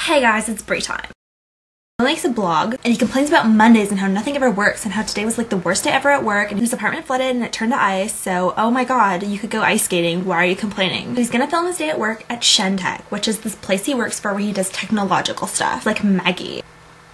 Hey guys, it's Brie time. Will makes a blog and he complains about Mondays and how nothing ever works and how today was like the worst day ever at work and his apartment flooded and it turned to ice, so oh my god, you could go ice skating, why are you complaining? He's gonna film his day at work at Shentech, which is this place he works for where he does technological stuff, like Maggie.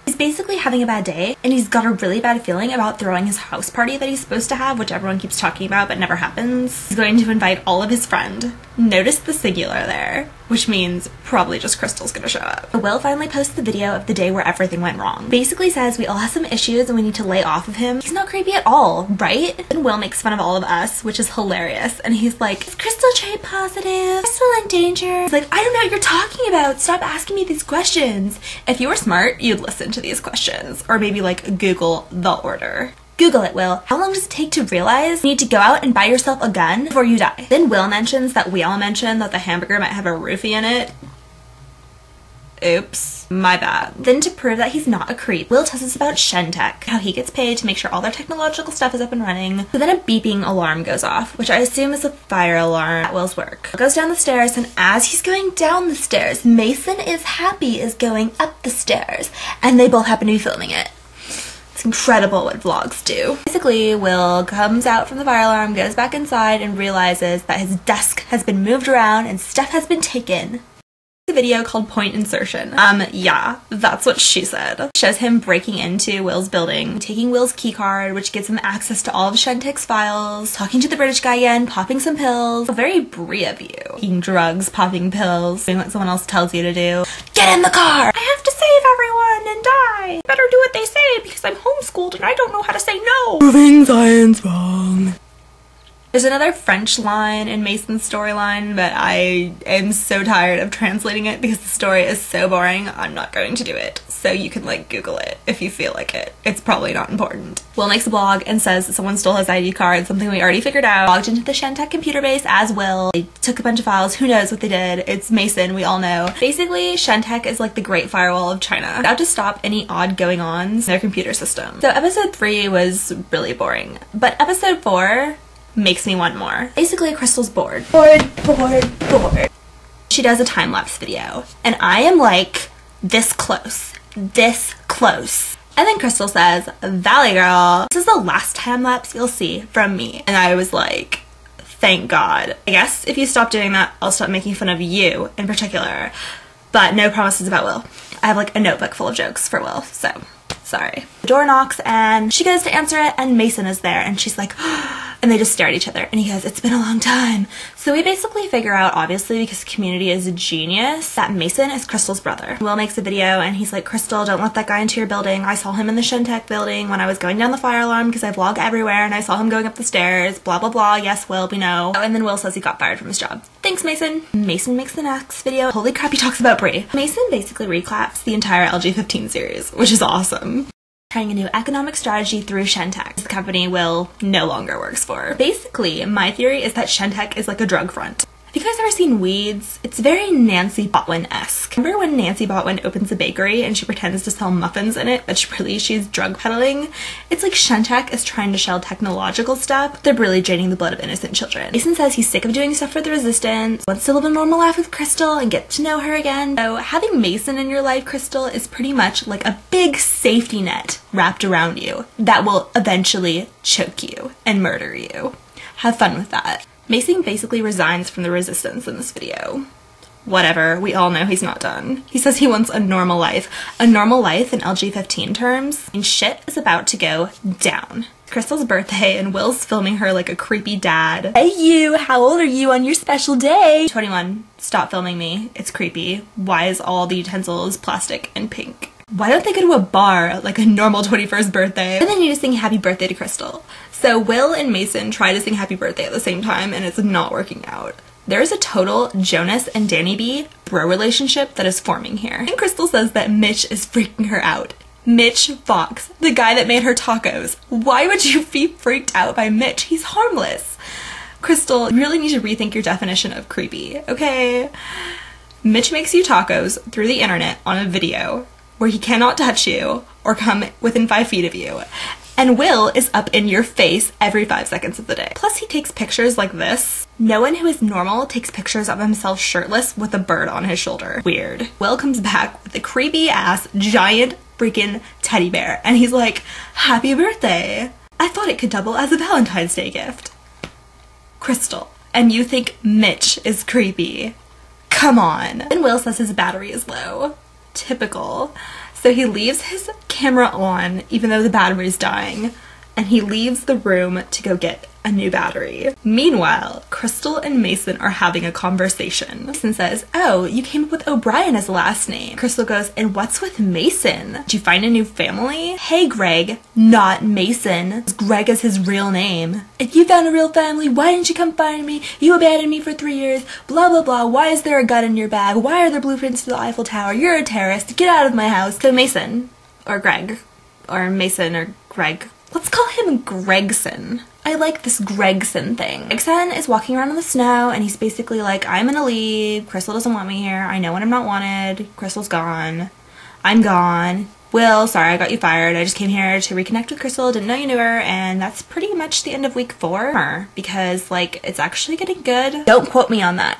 He's basically having a bad day and he's got a really bad feeling about throwing his house party that he's supposed to have, which everyone keeps talking about but never happens. He's going to invite all of his friends. Notice the singular there, which means probably just Crystal's gonna show up. Will finally posts the video of the day where everything went wrong. Basically says we all have some issues and we need to lay off of him. He's not creepy at all, right? And Will makes fun of all of us, which is hilarious. And he's like, is Crystal trait positive? Crystal in danger? He's like, I don't know what you're talking about. Stop asking me these questions. If you were smart, you'd listen to these questions. Or maybe like Google the order. Google it, Will. How long does it take to realize you need to go out and buy yourself a gun before you die? Then Will mentions that we all mentioned that the hamburger might have a roofie in it. Oops, my bad. Then to prove that he's not a creep, Will tells us about Shentech, how he gets paid to make sure all their technological stuff is up and running. So then a beeping alarm goes off, which I assume is a fire alarm at Will's work. Will goes down the stairs and as he's going down the stairs, Mason is going up the stairs and they both happen to be filming it. It's incredible what vlogs do. Basically, Will comes out from the fire alarm, goes back inside, and realizes that his desk has been moved around and stuff has been taken. A video called Point Insertion. Yeah, that's what she said. Shows him breaking into Will's building, taking Will's key card, which gives him access to all of Shentech's files, talking to the British guy again, popping some pills. Very Brie of you. Eating drugs, popping pills, doing what someone else tells you to do. Get in the car! I have to save everyone and die! Better do what they say because I'm homeschooled and I don't know how to say no! Proving science wrong. There's another French line in Mason's storyline, but I am so tired of translating it because the story is so boring, I'm not going to do it. So you can like Google it if you feel like it. It's probably not important. Will makes a blog and says that someone stole his ID card, something we already figured out. Logged into the Shentech computer base as Will. They took a bunch of files, who knows what they did. It's Mason, we all know. Basically, Shentech is like the Great Firewall of China. Out to stop any odd going-ons in their computer system. So episode 3 was really boring, but episode 4 makes me want more. Basically, Crystal's bored. Bored. She does a time-lapse video, and I am like, this close. And then Crystal says, Valley girl, this is the last time-lapse you'll see from me. And I was like, thank God. I guess if you stop doing that, I'll stop making fun of you in particular. But no promises about Will. I have like a notebook full of jokes for Will, so sorry. The door knocks and she goes to answer it and Mason is there and she's like, and they just stare at each other and he goes, it's been a long time. So we basically figure out, obviously because Community is a genius, that Mason is Crystal's brother. Will makes a video and he's like, Crystal, don't let that guy into your building. I saw him in the Shentech building when I was going down the fire alarm because I vlog everywhere and I saw him going up the stairs, blah blah blah, yes Will, we know. And then Will says he got fired from his job. Thanks Mason. Mason makes the next video. Holy crap, he talks about Brie. Mason basically recaps the entire VG15 series, which is awesome. Trying a new economic strategy through Shentech, the company Will no longer works for. Basically, my theory is that Shentech is like a drug front. Have you guys ever seen Weeds? It's very Nancy Botwin-esque. Remember when Nancy Botwin opens a bakery and she pretends to sell muffins in it, but she's drug peddling? It's like Shentech is trying to sell technological stuff. They're really draining the blood of innocent children. Mason says he's sick of doing stuff for the resistance, wants to live a normal life with Crystal and get to know her again. So having Mason in your life, Crystal, is pretty much like a big safety net wrapped around you that will eventually choke you and murder you. Have fun with that. Mason basically resigns from the resistance in this video. Whatever, we all know he's not done. He says he wants a normal life. A normal life in VG15 terms, and shit is about to go down. Crystal's birthday and Will's filming her like a creepy dad. Hey you, how old are you on your special day? 21, stop filming me, it's creepy. Why is all the utensils plastic and pink? Why don't they go to a bar like a normal 21st birthday? And then you just sing happy birthday to Crystal. So Will and Mason try to sing happy birthday at the same time and it's not working out. There is a total Jonas and Danny B bro relationship that is forming here. And Crystal says that Mitch is freaking her out. Mitch Fox, the guy that made her tacos. Why would you be freaked out by Mitch? He's harmless. Crystal, you really need to rethink your definition of creepy, okay? Mitch makes you tacos through the internet on a video where he cannot touch you or come within 5 feet of you. And Will is up in your face every 5 seconds of the day. Plus he takes pictures like this. No one who is normal takes pictures of himself shirtless with a bird on his shoulder. Weird. Will comes back with a creepy ass giant freaking teddy bear and he's like, happy birthday. I thought it could double as a Valentine's Day gift. Crystal. And you think Mitch is creepy. Come on. And Will says his battery is low. Typical. So he leaves his camera on even though the battery is dying and he leaves the room to go get a new battery. Meanwhile, Crystal and Mason are having a conversation. Mason says, oh, you came up with O'Brien as a last name. Crystal goes, and what's with Mason? Did you find a new family? Hey, Greg, not Mason. Greg is his real name. If you found a real family, why didn't you come find me? You abandoned me for 3 years, blah, blah, blah. Why is there a gun in your bag? Why are there blueprints for the Eiffel Tower? You're a terrorist. Get out of my house. So Mason, or Greg, or Mason, or Greg. Let's call him Gregson. I like this Gregson thing. Gregson is walking around in the snow and he's basically like, I'm gonna leave. Crystal doesn't want me here. I know when I'm not wanted. Crystal's gone. I'm gone. Will, sorry, I got you fired. I just came here to reconnect with Crystal. Didn't know you knew her. And that's pretty much the end of week 4. Because, like, it's actually getting good. Don't quote me on that.